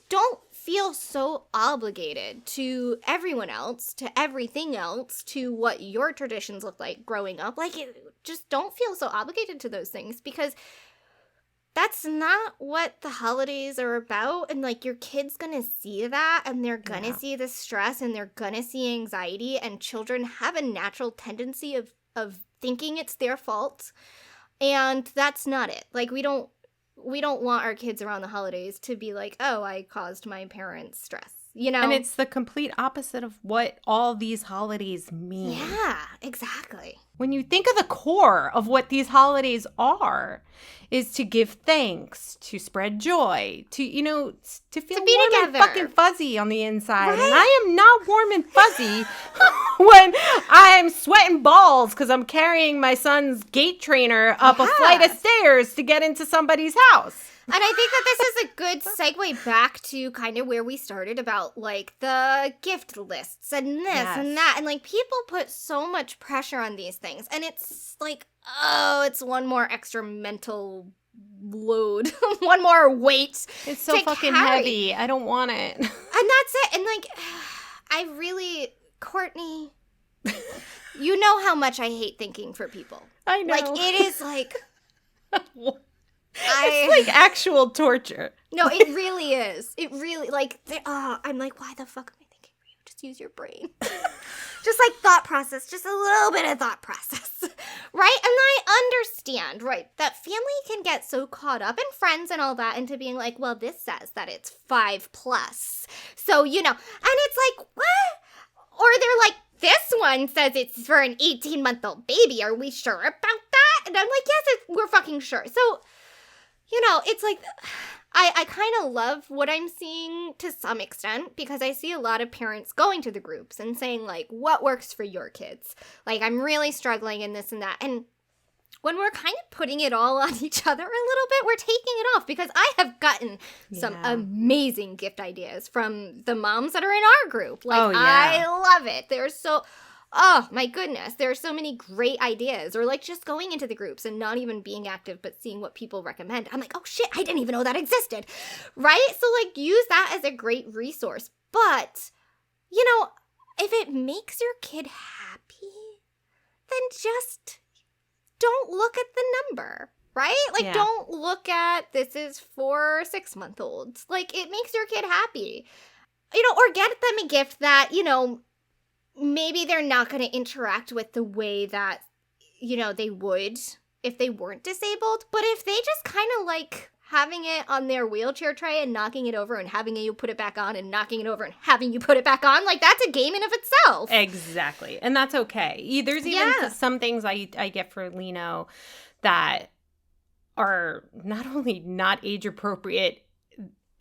don't feel so obligated to everyone else, to everything else, to what your traditions look like growing up. Like, just don't feel so obligated to those things because that's not what the holidays are about. And, like, your kid's going to see that, and they're going to see the stress, and they're going to see anxiety, and children have a natural tendency of thinking it's their fault, and that's not it. Like, we don't want our kids around the holidays to be like, oh, I caused my parents stress. you know? And it's the complete opposite of what all these holidays mean. Yeah, exactly. When you think of the core of what these holidays are, is to give thanks, to spread joy, to, you know, to feel warm together. and fucking fuzzy on the inside. Right? And I am not warm and fuzzy when I'm sweating balls because I'm carrying my son's gate trainer up a flight of stairs to get into somebody's house. And I think that this is a good segue back to kind of where we started about, like, the gift lists and this and that. And, like, people put so much pressure on these things. And it's like, oh, it's one more extra mental load. One more weight. It's so fucking heavy. I don't want it. And that's it. And, like, I really, Courtney, you know how much I hate thinking for people. I know. Like, it is like... It's like actual torture. No, it really is. It really, like, I'm like, why the fuck am I thinking for you? Just use your brain. Just like thought process, just a little bit of thought process, right? And I understand, right, that family can get so caught up in friends and all that into being like, well, this says that it's 5+. So, you know, and it's like, what? Or they're like, this one says it's for an 18-month-old baby. Are we sure about that? And I'm like, yes, we're fucking sure. So, you know, it's like, I kind of love what I'm seeing to some extent because I see a lot of parents going to the groups and saying, like, what works for your kids? Like, I'm really struggling in this and that. And when we're kind of putting it all on each other a little bit, we're taking it off because I have gotten some amazing gift ideas from the moms that are in our group. Like, I love it. They're so... Oh, my goodness. There are so many great ideas. Or, like, just going into the groups and not even being active, but seeing what people recommend. I'm like, oh, shit, I didn't even know that existed. Right? So, like, use that as a great resource. But, you know, if it makes your kid happy, then just don't look at the number. Right? Like, don't look at this is for 6-month-olds. Like, it makes your kid happy. You know, or get them a gift that, you know, maybe they're not going to interact with the way that, you know, they would if they weren't disabled. But if they just kind of like having it on their wheelchair tray and knocking it over and having you put it back on and knocking it over and having you put it back on, like, that's a game in of itself. Exactly. And that's okay. There's even some things I get for Lino that are not only not age appropriate,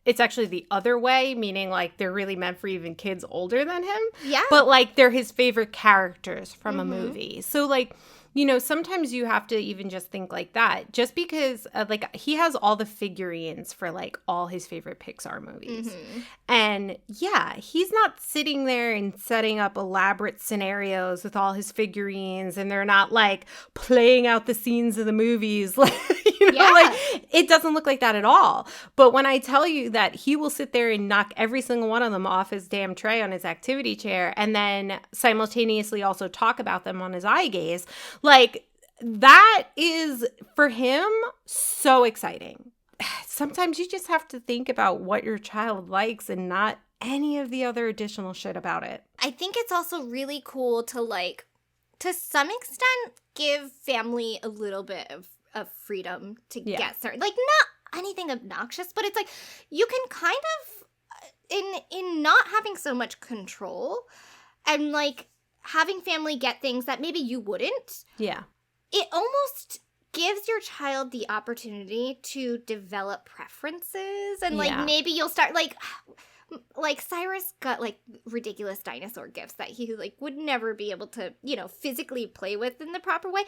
it's actually the other way, meaning, like, they're really meant for even kids older than him. Yeah. But, like, they're his favorite characters from a movie. So, like, you know, sometimes you have to even just think like that. Just because, like, he has all the figurines for, like, all his favorite Pixar movies. Mm-hmm. And, yeah, he's not sitting there and setting up elaborate scenarios with all his figurines. And they're not, like, playing out the scenes of the movies. Like, you know, like, it doesn't look like that at all. But when I tell you that he will sit there and knock every single one of them off his damn tray on his activity chair and then simultaneously also talk about them on his eye gaze, like, that is, for him, so exciting. Sometimes you just have to think about what your child likes and not any of the other additional shit about it. I think it's also really cool to, like, to some extent, give family a little bit of freedom to get certain, like, not anything obnoxious, but it's like you can kind of in not having so much control and, like, having family get things that maybe you wouldn't. Yeah. It almost gives your child the opportunity to develop preferences and, like, maybe you'll start, like Cyrus got, like, ridiculous dinosaur gifts that he, like, would never be able to, you know, physically play with in the proper way.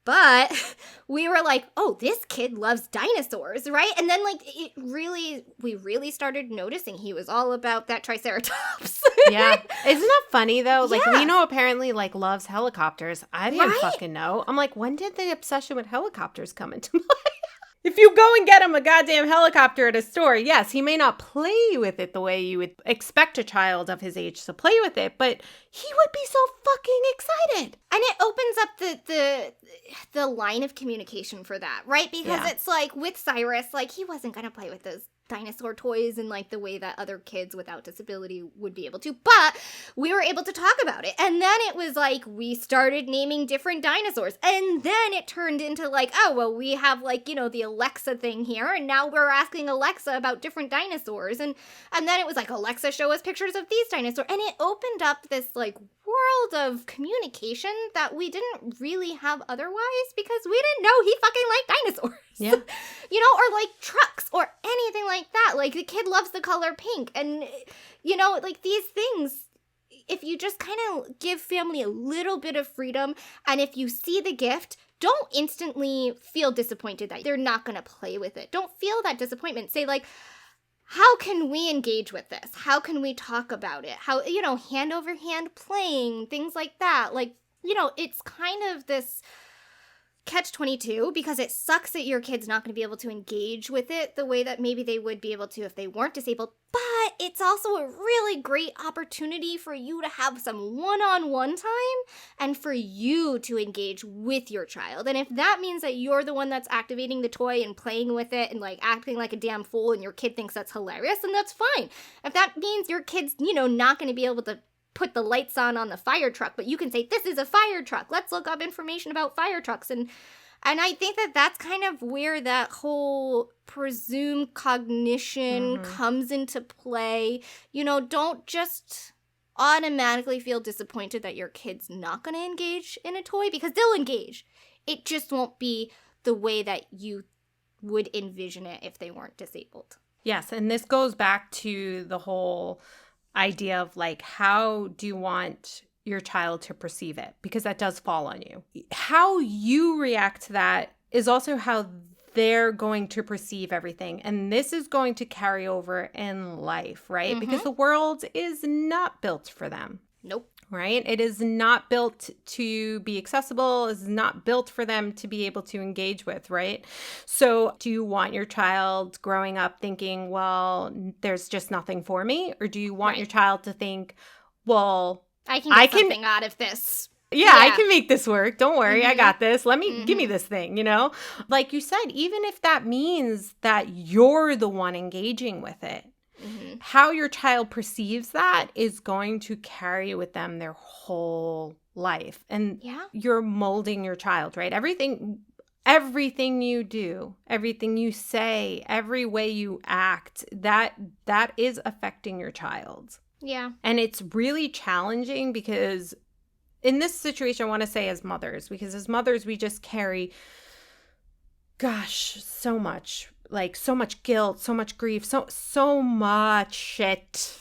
But we were like, oh, this kid loves dinosaurs, right? And then, like, we really started noticing he was all about that Triceratops. Yeah. Isn't that funny, though? Like, Lino apparently, like, loves helicopters. I didn't fucking know. I'm like, when did the obsession with helicopters come into life? If you go and get him a goddamn helicopter at a store, yes, he may not play with it the way you would expect a child of his age to play with it, but he would be so fucking excited. And it opens up the line of communication for that, right? Because it's like with Cyrus, like, he wasn't going to play with those dinosaur toys in like the way that other kids without disability would be able to, but we were able to talk about it. And then it was like we started naming different dinosaurs, and then it turned into like, oh well, we have like, you know, the Alexa thing here, and now we're asking Alexa about different dinosaurs, and then it was like, Alexa, show us pictures of these dinosaurs, and it opened up this like world of communication that we didn't really have otherwise, because we didn't know he fucking liked dinosaurs. Yeah. You know, or like trucks or anything like that. Like the kid loves the color pink, and you know, like these things, if you just kind of give family a little bit of freedom, and if you see the gift, don't instantly feel disappointed that they're not going to play with it. Don't feel that disappointment. Say like, how can we engage with this? How can we talk about it? How, you know, hand over hand playing, things like that. Like, you know, it's kind of this catch-22, because it sucks that your kid's not going to be able to engage with it the way that maybe they would be able to if they weren't disabled. But it's also a really great opportunity for you to have some one-on-one time and for you to engage with your child. And if that means that you're the one that's activating the toy and playing with it and like acting like a damn fool and your kid thinks that's hilarious, then that's fine. If that means your kid's, you know, not going to be able to put the lights on the fire truck, but you can say, this is a fire truck. Let's look up information about fire trucks. And I think that that's kind of where that whole presumed cognition comes into play. You know, don't just automatically feel disappointed that your kid's not going to engage in a toy, because they'll engage. It just won't be the way that you would envision it if they weren't disabled. Yes, and this goes back to the whole idea of like, how do you want your child to perceive it? Because that does fall on you. How you react to that is also how they're going to perceive everything. And this is going to carry over in life, right? Because the world is not built for them. Nope. Right? It is not built to be accessible. It's not built for them to be able to engage with, right? So do you want your child growing up thinking, well, there's just nothing for me? Or do you want your child to think, well, I can get something out of this. Yeah, I can make this work. Don't worry. I got this. Give me this thing, you know? Like you said, even if that means that you're the one engaging with it, how your child perceives that is going to carry with them their whole life. And you're molding your child, right? Everything you do, everything you say, every way you act, that is affecting your child. Yeah. And it's really challenging because in this situation, I want to say as mothers, because as mothers, we just carry, so much. Like so much guilt, so much grief, so much shit.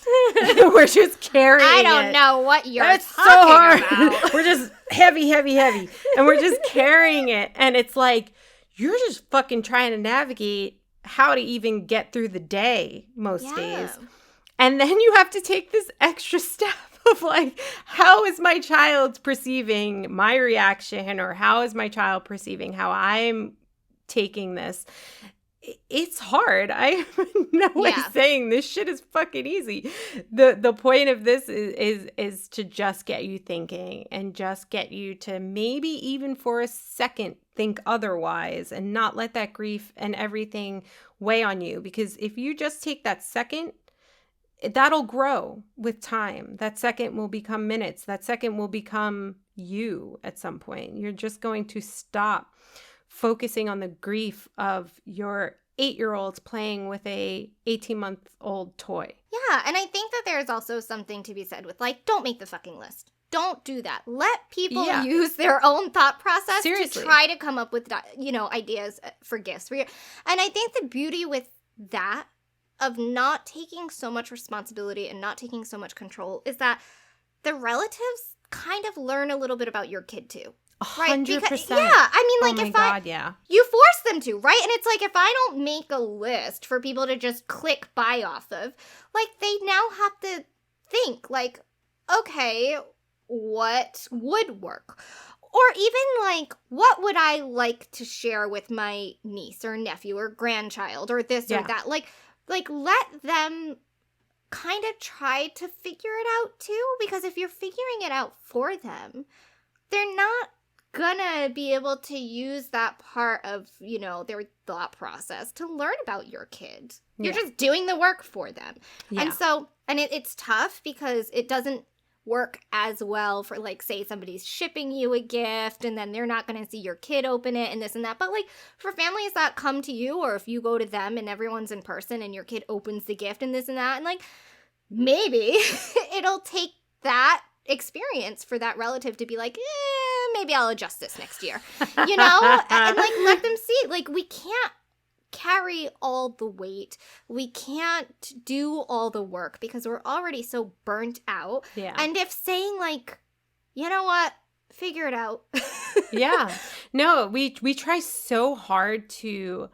We're just carrying I don't know what you're That's talking so hard. about. We're just heavy. And we're just carrying it. And it's like, you're just fucking trying to navigate how to even get through the day most days. And then you have to take this extra step of like, how is my child perceiving my reaction? Or how is my child perceiving how I'm taking this? It's hard. I have no way saying this shit is fucking easy. The point of this is to just get you thinking and just get you to maybe even for a second think otherwise and not let that grief and everything weigh on you. Because if you just take that second, that'll grow with time. That second will become minutes. That second will become you at some point. You're just going to stop focusing on the grief of your 8-year-old playing with a 18-month-old toy. Yeah, and I think that there's also something to be said with, like, don't make the fucking list. Don't do that. Let people use their own thought process to try to come up with, you know, ideas for gifts. And I think the beauty with that, of not taking so much responsibility and not taking so much control, is that the relatives kind of learn a little bit about your kid, too. 100%. Because, I mean, like, you force them to, right? And it's like, if I don't make a list for people to just click buy off of, like, they now have to think, like, okay, what would work? Or even, like, what would I like to share with my niece or nephew or grandchild or this or that? Like, let them kind of try to figure it out, too. Because if you're figuring it out for them, they're not gonna be able to use that part of, you know, their thought process to learn about your kid. You're just doing the work for them. Yeah. And so, and it's tough because it doesn't work as well for, like, say somebody's shipping you a gift and then they're not going to see your kid open it and this and that. But, like, for families that come to you, or if you go to them and everyone's in person and your kid opens the gift and this and that, and, like, maybe it'll take that experience for that relative to be like, maybe I'll adjust this next year, you know? and, like, let them see. Like, we can't carry all the weight. We can't do all the work because we're already so burnt out. Yeah. And if saying, like, you know what, figure it out. Yeah. No, we try so hard to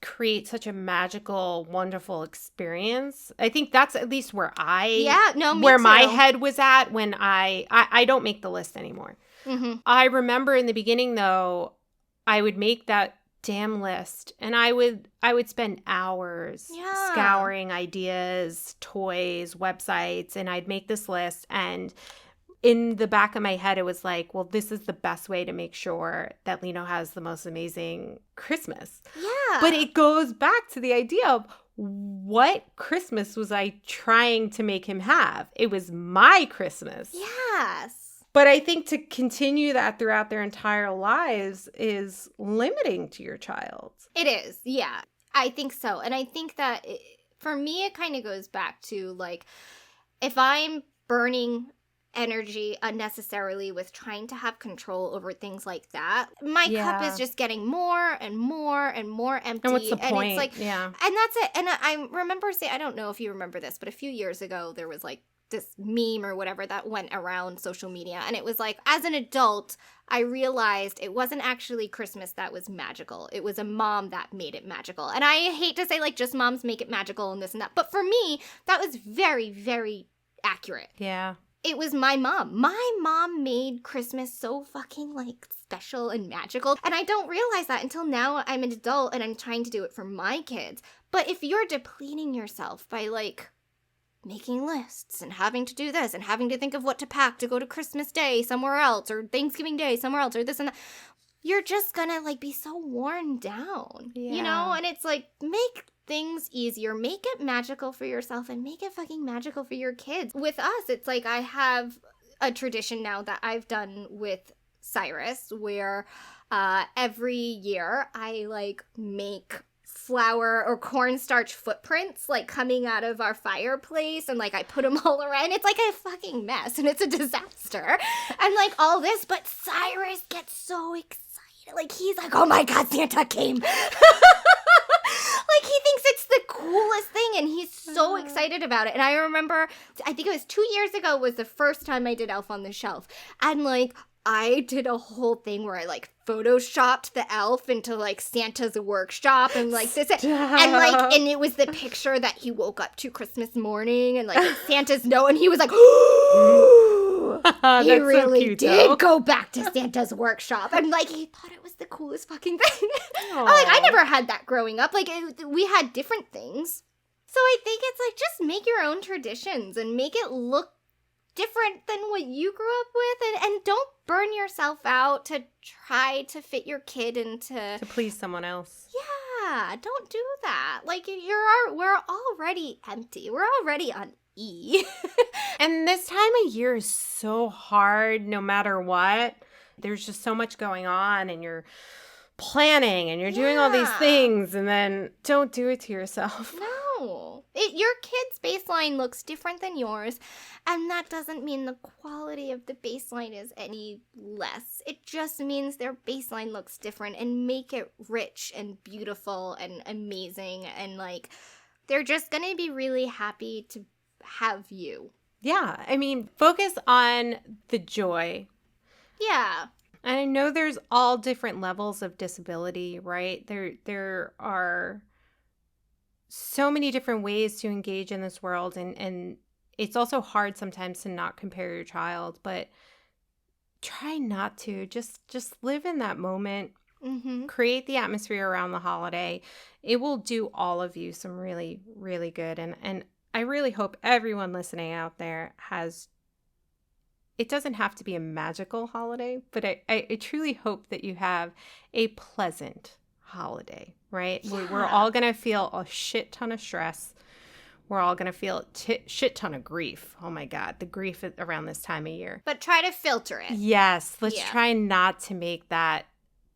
create such a magical, wonderful experience. I think that's at least where my head was at when I don't make the list anymore. Mm-hmm. I remember in the beginning, though, I would make that damn list and I would spend hours scouring ideas, toys, websites, and I'd make this list, and in the back of my head it was like, well, this is the best way to make sure that Lino has the most amazing Christmas. Yeah. But it goes back to the idea of what Christmas was I trying to make him have? It was my Christmas. Yes. But I think to continue that throughout their entire lives is limiting to your child. It is, yeah. I think so. And I think that, for me, it kind of goes back to, like, if I'm burning energy unnecessarily with trying to have control over things like that, my cup is just getting more and more and more empty. And what's the point? It's like, and that's it. And I remember saying, I don't know if you remember this, but a few years ago, there was, like, this meme or whatever that went around social media, and it was like, as an adult, I realized it wasn't actually Christmas that was magical. It was a mom that made it magical. And I hate to say, like, just moms make it magical and this and that, but for me, that was very, very accurate. Yeah. It was my mom. My mom made Christmas so fucking, like, special and magical, and I don't realize that until now I'm an adult and I'm trying to do it for my kids. But if you're depleting yourself by, like, making lists and having to do this and having to think of what to pack to go to Christmas Day somewhere else or Thanksgiving Day somewhere else or this and that, you're just gonna, like, be so worn down, you know? And it's like, make things easier, make it magical for yourself and make it fucking magical for your kids. With us, it's like, I have a tradition now that I've done with Cyrus where every year I, like, make flour or cornstarch footprints, like, coming out of our fireplace, and, like, I put them all around. It's like a fucking mess and it's a disaster and, like, all this, but Cyrus gets so excited. Like, he's like, oh my god, Santa came. Like, he thinks it's the coolest thing and he's so excited about it. And I remember, I think it was 2 years ago was the first time I did Elf on the Shelf, and, like, I did a whole thing where I, like, photoshopped the elf into, like, Santa's workshop and, like, this and, like, and it was the picture that he woke up to Christmas morning and, like, Santa's note, and he was like, he really so cute, did go back to Santa's workshop, and, like, he thought it was the coolest fucking thing. Like, I never had that growing up. Like, we had different things. So I think it's like, just make your own traditions and make it look different than what you grew up with, and don't burn yourself out to try to fit your kid into to please someone else. Yeah, don't do that. Like, we're already empty. We're already on E. And this time of year is so hard no matter what. There's just so much going on, and you're planning and you're doing all these things, and then don't do it to yourself. No. Your kid's baseline looks different than yours, and that doesn't mean the quality of the baseline is any less. It just means their baseline looks different, and make it rich and beautiful and amazing, and, like, they're just going to be really happy to have you. Yeah. I mean, focus on the joy. Yeah. And I know there's all different levels of disability, right? There are so many different ways to engage in this world, and it's also hard sometimes to not compare your child, but try not to. Just live in that moment. Mm-hmm. Create the atmosphere around the holiday. It will do all of you some really, really good. And I really hope everyone listening out there has it doesn't have to be a magical holiday, but I truly hope that you have a pleasant holiday, right? Yeah. We're all going to feel a shit ton of stress. We're all going to feel a shit ton of grief. Oh my God, the grief around this time of year. But try to filter it. Yes, let's try not to make that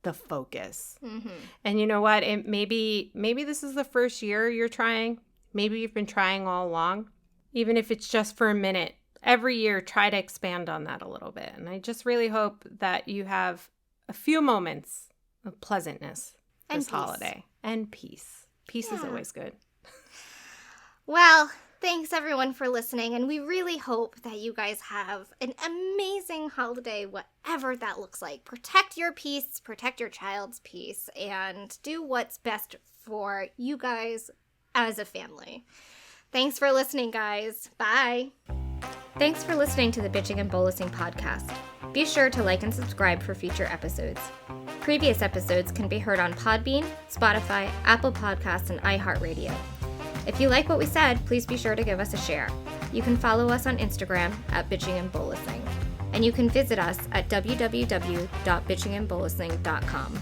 the focus. Mm-hmm. And you know what? Maybe this is the first year you're trying. Maybe you've been trying all along. Even if it's just for a minute, every year try to expand on that a little bit. And I just really hope that you have a few moments of pleasantness this holiday. And peace. Peace is always good. Well, thanks everyone for listening, and we really hope that you guys have an amazing holiday, whatever that looks like. Protect your peace, protect your child's peace, and do what's best for you guys as a family. Thanks for listening, guys. Bye. Thanks for listening to the Bitching and Bolusing podcast. Be sure to like and subscribe for future episodes. Previous episodes can be heard on Podbean, Spotify, Apple Podcasts, and iHeartRadio. If you like what we said, please be sure to give us a share. You can follow us on Instagram at Bitching and Bolusing. And you can visit us at www.bitchingandbolusing.com.